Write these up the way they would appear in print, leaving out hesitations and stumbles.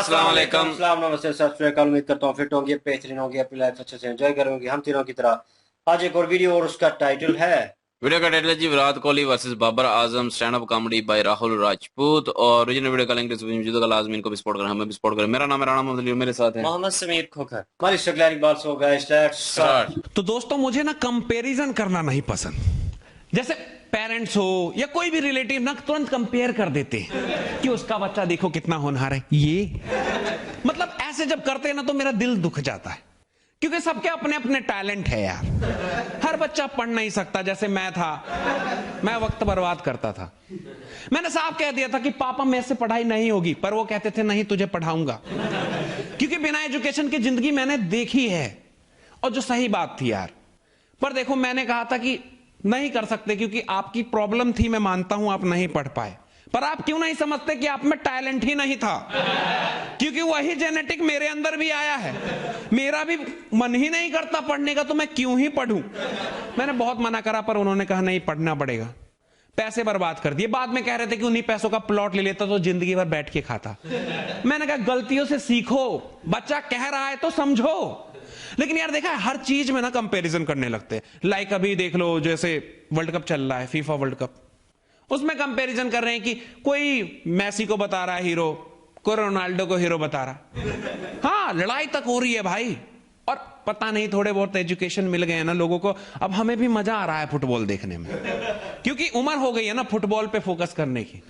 अस्सलाम वालेकुम। अस्सलाम नमस्ते सत श्री अकाल। उम्मीद करता हूँ फिट होंगे, बेहतरीन होंगे, अपनी लाइफ अच्छे से एंजॉय करोगे हम तीनों की तरह। आज एक और वीडियो और उसका टाइटल है वीडियो का टाइटल है जी Virat Kohli versus Babar Azam stand up comedy by Rahul Rajput. और ओरिजिनल वीडियो का लिंक डिस्क्रिप्शन में लाजमी इनको भी सपोर्ट करें, हमें भी सपोर्ट करें। मेरा नाम है राणा मोहम्मद अली, मेरे साथ है मोहम्मद समीर खोखर। हमारी स्ट्रगलिंग बात हो गया स्टार्ट। तो दोस्तों मुझे ना कंपैरिजन करना नहीं पसंद। जैसे पेरेंट्स हो या कोई भी रिलेटिव ना तुरंत कंपेयर कर देते हैं कि उसका बच्चा देखो कितना होनहार है। ये मतलब ऐसे जब करते हैं ना तो मेरा दिल दुख जाता है, क्योंकि सबके अपने अपने टैलेंट है यार। हर बच्चा पढ़ नहीं सकता। जैसे मैं था, मैं वक्त बर्बाद करता था। मैंने साफ कह दिया था कि पापा मेरे से पढ़ाई नहीं होगी, पर वो कहते थे नहीं तुझे पढ़ाऊंगा, क्योंकि बिना एजुकेशन की जिंदगी मैंने देखी है। और जो सही बात थी यार। पर देखो मैंने कहा था कि नहीं कर सकते, क्योंकि आपकी प्रॉब्लम थी, मैं मानता हूं आप नहीं पढ़ पाए। पर आप क्यों नहीं समझते कि आप में टैलेंट ही नहीं था, क्योंकि वही जेनेटिक मेरे अंदर भी आया है। मेरा भी मन ही नहीं करता पढ़ने का, तो मैं क्यों ही पढ़ूं। मैंने बहुत मना करा, पर उन्होंने कहा नहीं पढ़ना पड़ेगा। पैसे बर्बाद कर दिए। बाद में कह रहे थे कि उन्हीं पैसों का प्लॉट ले लेता तो जिंदगी भर बैठ के खाता। मैंने कहा गलतियों से सीखो, बच्चा कह रहा है तो समझो। लेकिन यार देखा हर चीज में ना कंपैरिजन करने लगते हैं। लाइक अभी देख लो, जैसे वर्ल्ड कप चल रहा है, फीफा वर्ल्ड कप, उसमें कंपैरिजन कर रहे हैं कि कोई मैसी को बता रहा है हीरो, कोई रोनाल्डो को हीरो बता रहा। हाँ, लड़ाई तक हो रही है भाई। और पता नहीं थोड़े बहुत एजुकेशन मिल गए हैं ना लोगों को, अब हमें भी मजा आ रहा है फुटबॉल देखने में, क्योंकि उम्र हो गई है ना फुटबॉल पे फोकस करने की।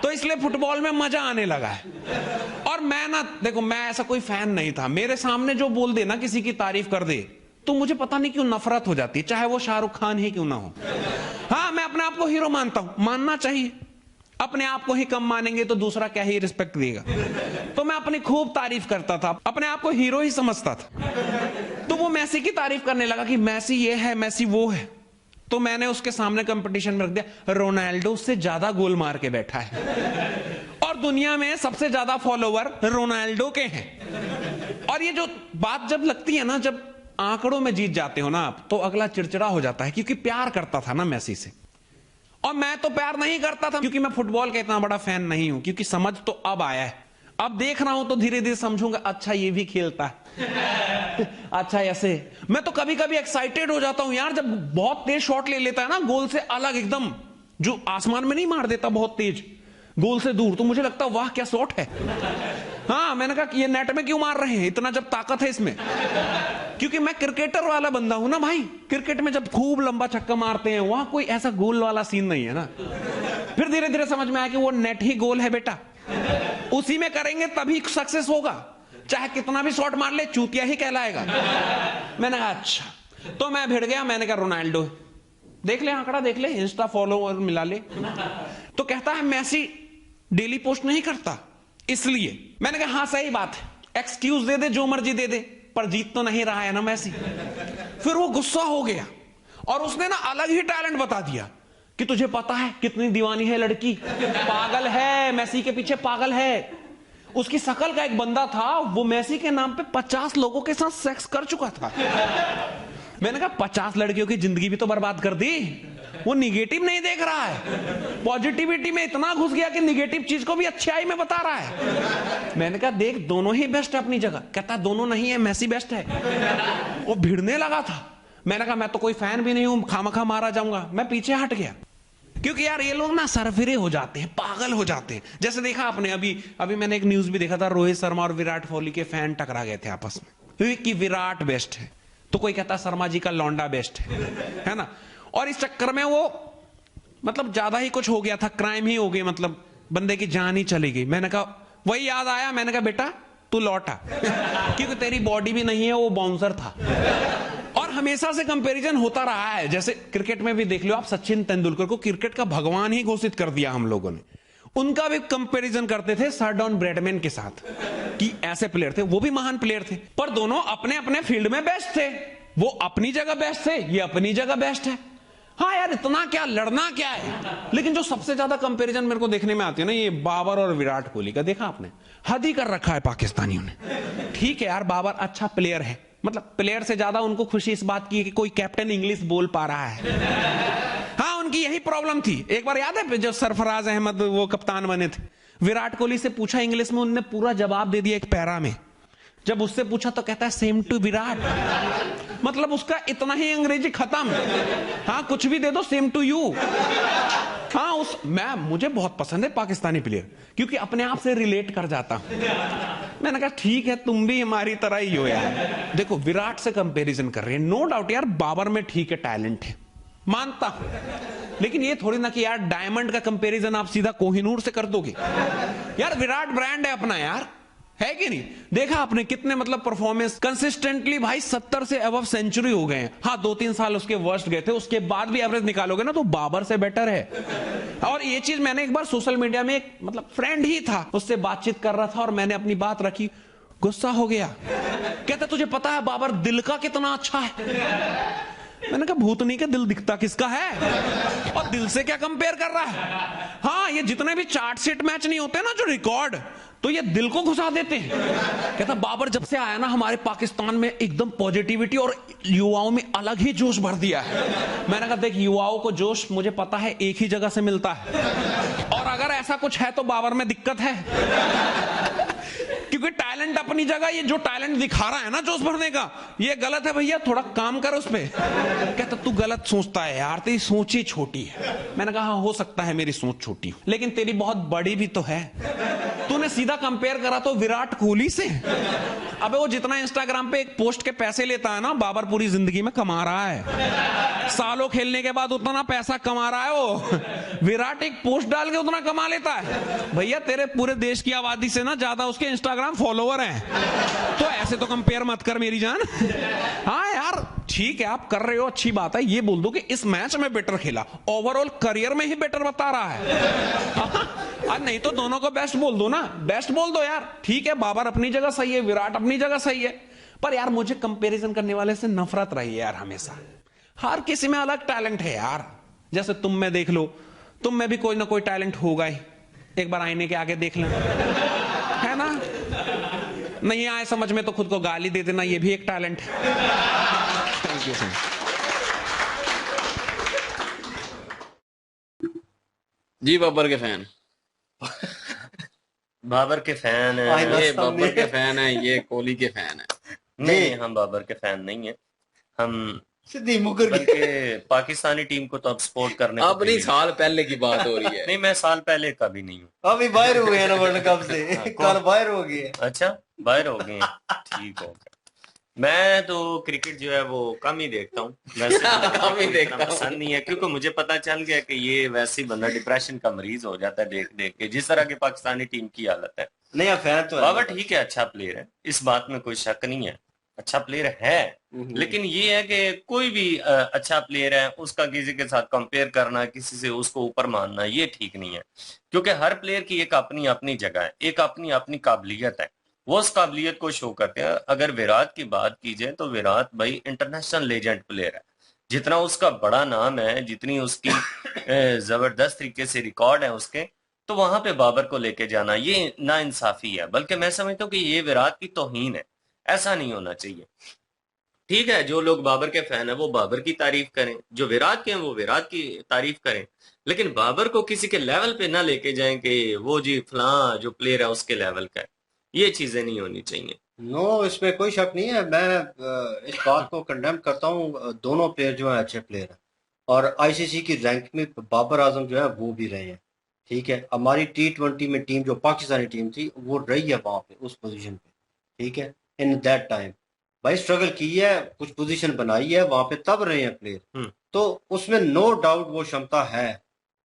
तो इसलिए फुटबॉल में मजा आने लगा है। और मैं ना देखो, मैं ऐसा कोई फैन नहीं था। मेरे सामने जो बोल दे ना, किसी की तारीफ कर दे, तो मुझे पता नहीं क्यों नफरत हो जाती है, चाहे वो शाहरुख खान ही क्यों ना हो। हाँ, मैं अपने आप को हीरो मानता हूं, मानना चाहिए। अपने आप को ही कम मानेंगे तो दूसरा क्या ही रिस्पेक्ट देगा। तो मैं अपनी खूब तारीफ करता था, अपने आप को हीरो ही समझता था। तो वो मैसी की तारीफ करने लगा कि मैसी ये है, मैसी वो है। तो मैंने उसके सामने कंपटीशन में रख दिया, रोनाल्डो उससे ज्यादा गोल मार के बैठा है और दुनिया में सबसे ज्यादा फॉलोवर रोनाल्डो के हैं। और ये जो बात जब लगती है ना, जब आंकड़ों में जीत जाते हो ना आप, तो अगला चिड़चिड़ा हो जाता है, क्योंकि प्यार करता था ना मैसी से। और मैं तो प्यार नहीं करता था, क्योंकि मैं फुटबॉल का इतना बड़ा फैन नहीं हूं। क्योंकि समझ तो अब आया है, अब देख रहा हूं तो धीरे धीरे समझूंगा, अच्छा ये भी खेलता है। अच्छा ऐसे मैं तो कभी कभी एक्साइटेड हो जाता हूं यार, जब बहुत तेज शॉट ले लेता है ना, गोल से अलग एकदम, जो आसमान में नहीं मार देता बहुत तेज, गोल से दूर, तो मुझे लगता है वाह क्या शॉट है। हाँ, मैंने कहा कि ये नेट में क्यों मार रहे हैं, इतना जब ताकत है इसमें। क्योंकि मैं क्रिकेटर वाला बंदा हूं ना भाई। क्रिकेट में जब खूब लंबा छक्का मारते हैं, वहां कोई ऐसा गोल वाला सीन नहीं है ना। फिर धीरे धीरे समझ में आया कि वो नेट ही गोल है बेटा, उसी में करेंगे तभी सक्सेस होगा। चाहे कितना भी शॉट मार ले, चूतिया ही कहलाएगा। मैंने कहा अच्छा, तो मैं भिड़ गया। मैंने कहा रोनाल्डो, देख ले आंकड़ा, देख ले, इंस्टा फॉलोअर मिला ले। तो कहता है मैसी डेली पोस्ट नहीं करता, इसलिए। मैंने कहा हाँ सही बात है, एक्सक्यूज दे दे, जो मर्जी दे दे, पर जीत तो नहीं रहा है ना मैसी। फिर वो गुस्सा हो गया और उसने ना अलग ही टैलेंट बता दिया कि तुझे पता है कितनी दीवानी है लड़की, पागल है, मैसी के पीछे पागल है। उसकी शकल का एक बंदा था, वो मैसी के नाम पे 50 लोगों के साथ सेक्स कर चुका था। मैंने कहा 50 लड़कियों की जिंदगी भी तो बर्बाद कर दी। वो निगेटिव नहीं देख रहा है, पॉजिटिविटी में इतना घुस गया कि निगेटिव चीज को भी अच्छाई में बता रहा है। मैंने कहा देख, दोनों ही बेस्ट है अपनी जगह। कहता दोनों नहीं है, मैसी बेस्ट है। वो भिड़ने लगा था। मैंने कहा मैं तो कोई फैन भी नहीं हूं, खामखा मारा जाऊंगा। मैं पीछे हट गया, क्योंकि यार ये लोग ना सरफिरे हो जाते हैं, पागल हो जाते हैं। जैसे देखा आपने, अभी मैंने एक न्यूज भी देखा था, रोहित शर्मा और विराट कोहली के फैन टकरा गए थे आपस में कि विराट बेस्ट है, तो कोई कहता शर्मा जी का लौंडा बेस्ट है ना। और इस चक्कर में वो मतलब ज्यादा ही कुछ हो गया था, क्राइम ही हो गई, मतलब बंदे की जान ही चली गई। मैंने कहा वही याद आया, मैंने कहा बेटा तू लौटा, क्योंकि तेरी बॉडी भी नहीं है, वो बाउंसर था। और हमेशा से कंपैरिजन होता रहा है। जैसे क्रिकेट में भी देख लो आप, सचिन तेंदुलकर को क्रिकेट का भगवान ही घोषित कर दिया हम लोगों ने। उनका भी कंपैरिजन करते थे सरडॉन ब्रैडमैन के साथ कि ऐसे प्लेयर थे, वो भी महान प्लेयर थे, पर दोनों अपने अपने फील्ड में बेस्ट थे। वो अपनी जगह बेस्ट थे, ये अपनी जगह बेस्ट है। हाँ यार, इतना क्या लड़ना क्या है। लेकिन जो सबसे ज्यादा कंपैरिजन मेरे को देखने में आती है ना, ये बाबर और विराट कोहली का। देखा आपने, हद ही कर रखा है पाकिस्तानियों ने। ठीक है यार, बाबर अच्छा प्लेयर है, मतलब प्लेयर से ज्यादा उनको खुशी इस बात की है कि कोई कैप्टन इंग्लिश बोल पा रहा है। हाँ, उनकी यही प्रॉब्लम थी। एक बार याद है जब सरफराज अहमद वो कप्तान बने थे, विराट कोहली से पूछा इंग्लिश में, उनने पूरा जवाब दे दिया एक पैरा में। जब उससे पूछा तो कहता है सेम टू विराट। मतलब उसका इतना ही अंग्रेजी खत्म। हाँ, कुछ भी दे दो, सेम टू यू। हाँ, मुझे बहुत पसंद है पाकिस्तानी प्लेयर, क्योंकि अपने आप से रिलेट कर जाता हूं। मैंने कहा ठीक है, तुम भी हमारी तरह ही हो यार। देखो, विराट से कंपैरिजन कर रहे हैं, नो डाउट यार, बाबर में ठीक है, टैलेंट है, मानता हूं, लेकिन ये थोड़ी ना कि यार डायमंड का कंपैरिजन आप सीधा कोहिनूर से कर दोगे। यार विराट ब्रांड है अपना यार, है कि नहीं? देखा आपने कितने मतलब परफॉर्मेंस कंसिस्टेंटली, भाई 70 से अबव सेंचुरी हो गए हैं। हाँ, 2-3 साल उसके वर्स्ट गए थे, उसके बाद भी एवरेज निकालोगे ना तो बाबर से बेटर है। और ये चीज मैंने एक बार सोशल मीडिया में, एक मतलब फ्रेंड ही था, उससे बातचीत कर रहा था और मैंने अपनी बात रखी, गुस्सा हो गया। कहता तुझे पता है बाबर दिल का कितना अच्छा है? मैंने कहा भूतनी का दिल दिखता किसका है, और दिल से क्या कंपेयर कर रहा है? हाँ, ये जितने भी चार्ट शीट मैच नहीं होते ना जो रिकॉर्ड, तो ये दिल को घुसा देते हैं। कहता बाबर जब से आया ना हमारे पाकिस्तान में एकदम पॉजिटिविटी और युवाओं में अलग ही जोश भर दिया है। मैंने कहा देख, युवाओं को जोश मुझे पता है एक ही जगह से मिलता है, और अगर ऐसा कुछ है तो बाबर में दिक्कत है, क्योंकि टैलेंट अपनी जगह, ये जो टैलेंट दिखा रहा है ना जोश भरने का, ये गलत है भैया, थोड़ा काम कर उस पे। कहता तू गलत सोचता है यार, तेरी सोच ही छोटी है। मैंने कहा हाँ, हो सकता है मेरी सोच छोटी हो, लेकिन तेरी बहुत बड़ी भी तो है। तूने सीधा कंपेयर करा तो विराट कोहली से। अबे वो जितना इंस्टाग्राम पे एक पोस्ट के पैसे लेता है ना, बाबर पूरी जिंदगी में कमा रहा है। सालों खेलने के बाद उतना पैसा कमा रहा है वो, विराट एक पोस्ट डाल के उतना कमा लेता है। भैया तेरे पूरे देश की आबादी से ना ज्यादा उसके इंस्टाग्राम फॉलोवर हैं, तो ऐसे तो कंपेयर मत कर मेरी जान। हाँ यार ठीक है, आप कर रहे हो, अच्छी बात है। ये बोल दो कि इस मैच में बेटर खेला, ओवरऑल करियर में ही बेटर बता रहा है। नहीं तो दोनों को बेस्ट बोल दो ना, बेस्ट बोल दो यार। ठीक है, बाबर अपनी जगह सही है, विराट अपनी जगह सही है, पर यार मुझे कंपैरिजन करने वाले से नफरत रही है यार हमेशा। हर किसी में अलग टैलेंट है यार। जैसे तुम में देख लो, तुम में भी कोई ना कोई टैलेंट होगा ही। एक बार आईने के आगे देख लेना, है ना? नहीं आए समझ में तो खुद को गाली दे देना, ये भी एक टैलेंट है। Thank you sir. जी बाबर के फैन। बाबर के फैन है, ये बाबर के फैन है, ये कोहली के फैन है। नहीं, हम बाबर के फैन नहीं है। हम सीधी मुकर बल्कि पाकिस्तानी टीम को तो अब सपोर्ट करने अब नहीं, साल पहले की बात हो रही है। नहीं, मैं साल पहले का भी नहीं हूँ। अभी बाहर हो गए ना वर्ल्ड कप से, कल बाहर हो गए। अच्छा, बाहर हो गए, ठीक हो गया। मैं तो क्रिकेट जो है वो कम ही देखता हूँ, वैसे कम ही देखता हूँ। पसंद नहीं है, क्योंकि मुझे पता चल गया कि ये वैसे ही बंदा डिप्रेशन का मरीज हो जाता है देख देख के, जिस तरह की पाकिस्तानी टीम की हालत है। नहीं फैन तो बाबर ठीक है, अच्छा प्लेयर है, इस बात में कोई शक नहीं है, अच्छा प्लेयर है। लेकिन ये है कि कोई भी अच्छा प्लेयर है, उसका किसी के साथ कंपेयर करना, किसी से उसको ऊपर मानना, ये ठीक नहीं है। क्योंकि हर प्लेयर की एक अपनी अपनी जगह है, एक अपनी अपनी काबिलियत है, वो उस काबिलियत को शो करते हैं। अगर विराट की बात की जाए तो विराट भाई इंटरनेशनल लेजेंड प्लेयर है। जितना उसका बड़ा नाम है, जितनी उसकी जबरदस्त तरीके से रिकॉर्ड है उसके, तो वहां पे बाबर को लेके जाना ये नाइंसाफी है। बल्कि मैं समझता हूँ कि ये विराट की तौहीन है, ऐसा नहीं होना चाहिए। ठीक है, जो लोग बाबर के फैन है वो बाबर की तारीफ करें, जो विराट के हैं वो विराट की तारीफ करें, लेकिन बाबर को किसी के लेवल पे ना लेके जाएं कि वो जी फलां जो प्लेयर है उसके लेवल का है। ये चीजें नहीं होनी चाहिए। नो, इसमें कोई शक नहीं है। मैं इस बात को कंडेम करता हूँ। दोनों प्लेयर जो है अच्छे प्लेयर हैं, और आईसीसी की रैंक में बाबर आजम जो है वो भी रहे हैं। ठीक है, हमारी T20 में टीम जो पाकिस्तानी टीम थी वो रही है वहां पे उस पोजीशन पे। ठीक है, इन दैट टाइम भाई स्ट्रगल की है, कुछ पोजीशन बनाई है वहां पे, तब रहे हैं प्लेयर। तो उसमें नो डाउट वो क्षमता है,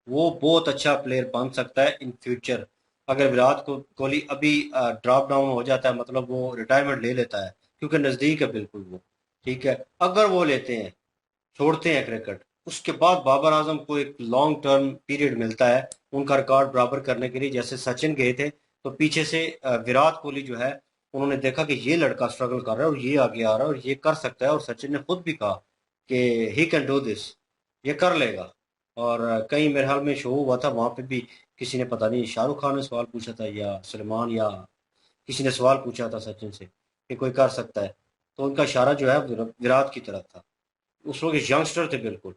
वो बहुत अच्छा प्लेयर बन सकता है इन फ्यूचर। अगर विराट कोहली अभी ड्रॉप डाउन हो जाता है, मतलब वो रिटायरमेंट ले लेता है, क्योंकि नजदीक है बिल्कुल वो। ठीक है, अगर वो लेते हैं, छोड़ते हैं क्रिकेट, उसके बाद बाबर आजम को एक लॉन्ग टर्म पीरियड मिलता है उनका रिकॉर्ड बराबर करने के लिए। जैसे सचिन गए थे तो पीछे से विराट कोहली जो है, उन्होंने देखा कि ये लड़का स्ट्रगल कर रहा है और ये आगे आ रहा है और ये कर सकता है, और सचिन ने खुद भी कहा कि ही कैन डू दिस, ये कर लेगा। और कई मेरे हाल में शो हुआ था, वहां पे भी किसी ने, पता नहीं शाहरुख खान ने सवाल पूछा था या सलमान, या किसी ने सवाल पूछा था सचिन से कि कोई कर सकता है, तो उनका इशारा जो है विराट की तरफ था। उस वक्त यंगस्टर थे बिल्कुल।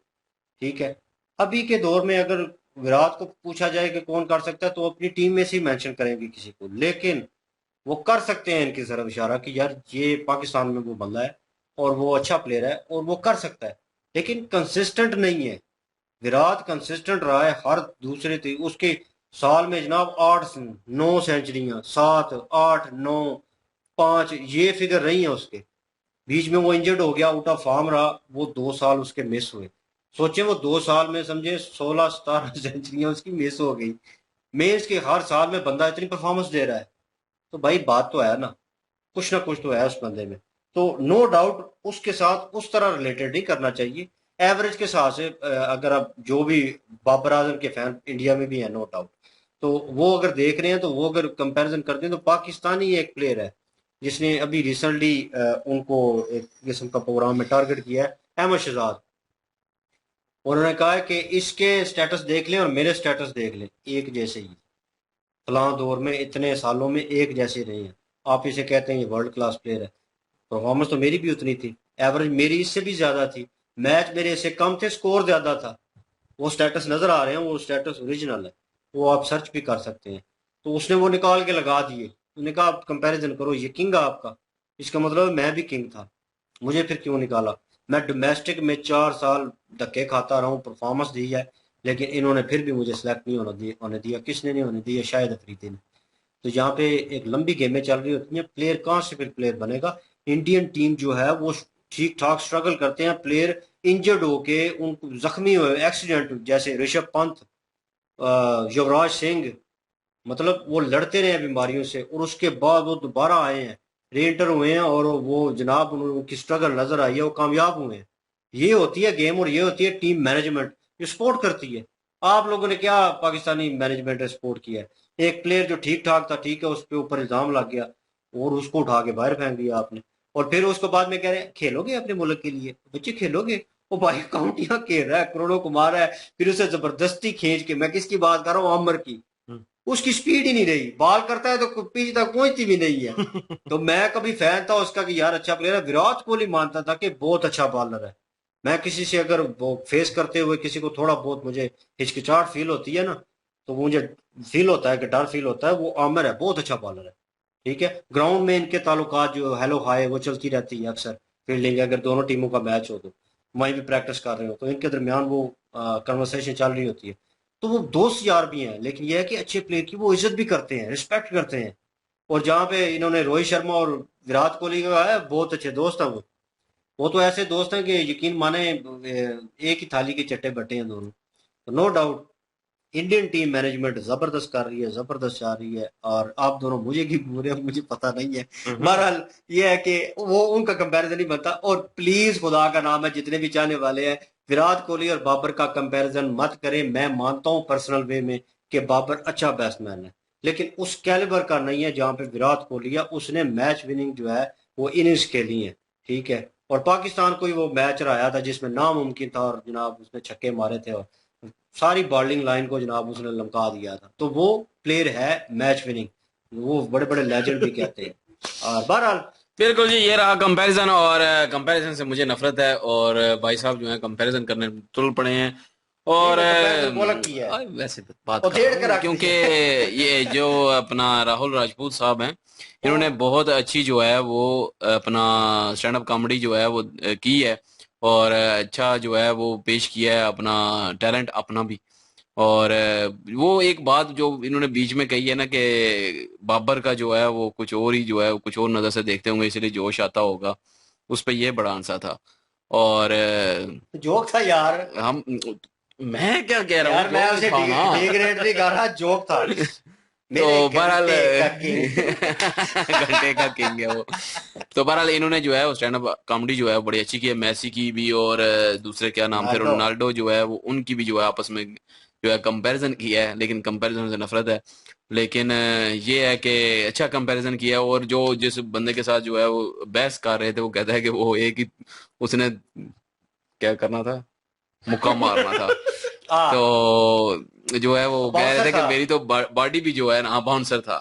ठीक है, अभी के दौर में अगर विराट को पूछा जाए कि कौन कर सकता है तो अपनी टीम में से ही मेंशन करेंगे किसी को, लेकिन वो कर सकते हैं इनकी तरफ इशारा कि यार ये पाकिस्तान में वो बंदा है और वो अच्छा प्लेयर है और वो कर सकता है, लेकिन कंसिस्टेंट नहीं है। विराट कंसिस्टेंट रहा है हर दूसरे उसके साल में जनाब 8 9 सेंचुरियां, 7 8 9 5 ये फिगर रही है उसके। बीच में वो इंजर्ड हो गया, आउट ऑफ फॉर्म रहा, वो 2 साल उसके मिस हुए। सोचे वो 2 साल में समझे 16 17 सेंचुरियां उसकी मिस हो गई। मेंस के हर साल में बंदा इतनी परफॉर्मेंस दे रहा है, तो भाई बात तो है ना, कुछ ना कुछ तो है उस बंदे में। तो नो डाउट उसके साथ उस तरह रिलेटेड नहीं करना चाहिए, एवरेज के हिसाब से। अगर आप जो भी बाबर आजम के फैन इंडिया में भी है नो डाउट, तो वो अगर देख रहे हैं तो वो अगर कंपैरिजन करते हैं तो पाकिस्तानी एक प्लेयर है जिसने अभी रिसेंटली उनको एक किस्म का प्रोग्राम में टारगेट किया है, अहमद शहजाद। उन्होंने कहा है कि इसके स्टेटस देख लें और मेरे स्टेटस देख लें, एक जैसे ही फलां दौर में इतने सालों में एक जैसे रहे हैं। आप इसे कहते हैं ये वर्ल्ड क्लास प्लेयर है, परफॉर्मेंस तो मेरी भी उतनी थी, एवरेज मेरी इससे भी ज्यादा थी, मैच मेरे इससे कम थे, स्कोर ज्यादा था। वो स्टेटस नजर आ रहे हैं, वो स्टेटस ओरिजिनल है, वो आप सर्च भी कर सकते हैं। तो उसने वो निकाल के लगा दिए, उसने कहा आप कंपैरिजन करो, ये किंग है आपका, इसका मतलब मैं भी किंग था, मुझे फिर क्यों निकाला। मैं डोमेस्टिक में 4 साल धक्के खाता रहा हूँ, परफॉर्मेंस दी है, लेकिन इन्होंने फिर भी मुझे सिलेक्ट नहीं होने दिया। किसने नहीं होने दिया? शायद अफरीदी ने। तो यहाँ पे एक लंबी गेमें चल रही होती हैं, प्लेयर कहाँ से फिर प्लेयर बनेगा। इंडियन टीम जो है वो ठीक ठाक स्ट्रगल करते हैं, प्लेयर इंजर्ड होके, उनको जख्मी हुए, एक्सीडेंट, जैसे ऋषभ पंत, युवराज सिंह, मतलब वो लड़ते रहे बीमारियों से और उसके बाद वो दोबारा आए हैं, रीएंटर हुए हैं, और वो जनाब उनकी स्ट्रगल नजर आई है, वो कामयाब हुए हैं। ये होती है गेम और ये होती है टीम मैनेजमेंट जो सपोर्ट करती है। आप लोगों ने क्या पाकिस्तानी मैनेजमेंट ने सपोर्ट किया है? एक प्लेयर जो ठीक ठाक था, ठीक है, उस पर ऊपर इल्जाम लग गया और उसको उठा के बाहर फेंक दिया आपने, और फिर उसको बाद में कह रहे हैं खेलोगे अपने मुल्क के लिए, बच्चे खेलोगे? वो भाई काउंटियां खेल रहा है, करोड़ों कमा रहा है, फिर उसे जबरदस्ती खींच के, मैं किसकी बात कर रहा हूँ, आमर की, उसकी स्पीड ही नहीं रही, बॉल करता है तो पिच तक पहुंचती भी नहीं है। तो मैं कभी फैन था उसका कि यार अच्छा प्लेयर है, विराट कोहली मानता था कि बहुत अच्छा बॉलर है। मैं किसी से अगर वो फेस करते हुए किसी को थोड़ा बहुत मुझे हिचकिचाहट फील होती है ना, तो मुझे फील होता है कि डर फील होता है। वो आमिर है, बहुत अच्छा बॉलर है, ठीक है। ग्राउंड में इनके ताल्लुकात जो हेलो हाय वो चलती रहती है अक्सर, फील्डिंग अगर दोनों टीमों का मैच हो तो वहीं भी प्रैक्टिस कर रहे हो तो इनके दरमियान वो कन्वर्सेशन चल रही होती है। तो वो दोस्त यार भी हैं, लेकिन यह है कि अच्छे प्लेयर की वो इज्जत भी करते हैं, रिस्पेक्ट करते हैं। और जहाँ पे इन्होंने रोहित शर्मा और विराट कोहली का है, बहुत अच्छे दोस्त हैं वो तो ऐसे दोस्त हैं कि यकीन माने एक ही थाली के चट्टे बट्टे हैं दोनों। तो no doubt Indian team management जबरदस्त कर रही है, जबरदस्त जा रही है, और आप दोनों मुझे की बुरे हैं, मुझे पता नहीं है। बहरहाल ये है कि वो उनका कंपैरिजन नहीं बनता। और प्लीज खुदा का नाम है जितने भी चाहने वाले हैं, विराट कोहली और बाबर का कंपैरिजन मत करें। मैं मानता हूं पर्सनल वे में कि बाबर अच्छा बैट्समैन है, लेकिन उस कैलिबर का नहीं है जहां पे विराट कोहली है। उसने मैच विनिंग जो है वो इनिंग्स खेली है, ठीक है। और पाकिस्तान को ही वो मैच रहाया था जिसमें नामुमकिन था, और जनाब उसने छक्के मारे थे और सारी बॉलिंग लाइन को जनाब उसने लमका दिया था। तो वो प्लेयर है मैच विनिंग, वो बड़े बड़े लेजेंड भी कहते हैं। और बहरहाल बिल्कुल जी, ये रहा कंपैरिजन, और कंपैरिजन से मुझे नफरत है, और भाई साहब जो है कंपैरिजन करने में तुल पड़े हैं। और कंपैरिजन बोला की है वैसे बात और कर जेड़ रहा के हूँ रख क्योंकि दिया। ये जो अपना राहुल राजपूत साहब हैं, इन्होंने बहुत अच्छी जो है वो अपना स्टैंड अप कॉमेडी जो है वो की है, और अच्छा जो है वो पेश किया है अपना टैलेंट अपना भी। और वो एक बात जो इन्होंने बीच में कही है ना कि बाबर का जो है वो कुछ और ही जो है वो कुछ और नजर से देखते होंगे इसलिए जोश आता होगा, उस पे ये बड़ा आंसर था। और जोक था यार, हम मैं क्या कह रहा हूँ, यार मैं जोश उसे था ना। डिग्रेड नहीं कर रहा, जोक था। तो मेरे बहरहाल घंटे का किंग। घंटे का किंग है वो। तो बहरहाल इन्होंने जो है वो स्टैंड अप कॉमेडी जो है वो बड़ी अच्छी की है, मेसी की भी, और दूसरे क्या नाम थे, रोनाल्डो। रोनाल्डो जो है वो उनकी भी जो है आपस में जो है कंपैरिजन किया है, लेकिन कंपैरिजन से नफरत है। लेकिन ये है कि अच्छा कंपैरिजन किया है, और जो जिस बंदे के साथ जो है वो बहस कर रहे थे वो कहता है कि वो एक ही उसने क्या करना था, मुक्का मारना था। आ तो जो है वो कह रहे थे कि मेरी तो बॉडी भी जो है ना, बाउंसर था,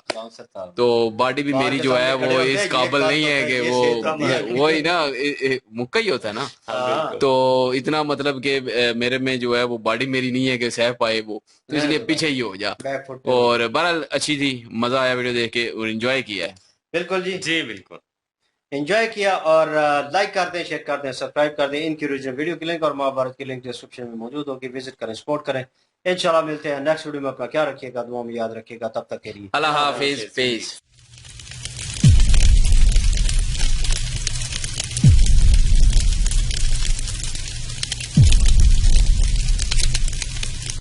तो बॉडी भी मेरी जो है वो इस काबिल नहीं है कि वो ही ना मुक्का ही होता है ना, तो इतना मतलब कि मेरे में जो है वो बॉडी मेरी नहीं है कि सह पाए वो, तो इसलिए पीछे ही हो जा। और बहरहाल अच्छी थी, मजा आया वीडियो देख के और एंजॉय किया है। बिल्कुल जी, जी बिल्कुल एंजॉय किया। और लाइक कर दें, शेयर कर दें, सब्सक्राइब कर दें। इनकी ओरिजिनल वीडियो की लिंक और महाभारत की लिंक डिस्क्रिप्शन में मौजूद होगी, विजिट करें, सपोर्ट करें। इंशाल्लाह मिलते हैं नेक्स्ट वीडियो में। अपना क्या रखिएगा, दुआ में याद रखिएगा। तब तक के लिए अल्लाह हाफिज।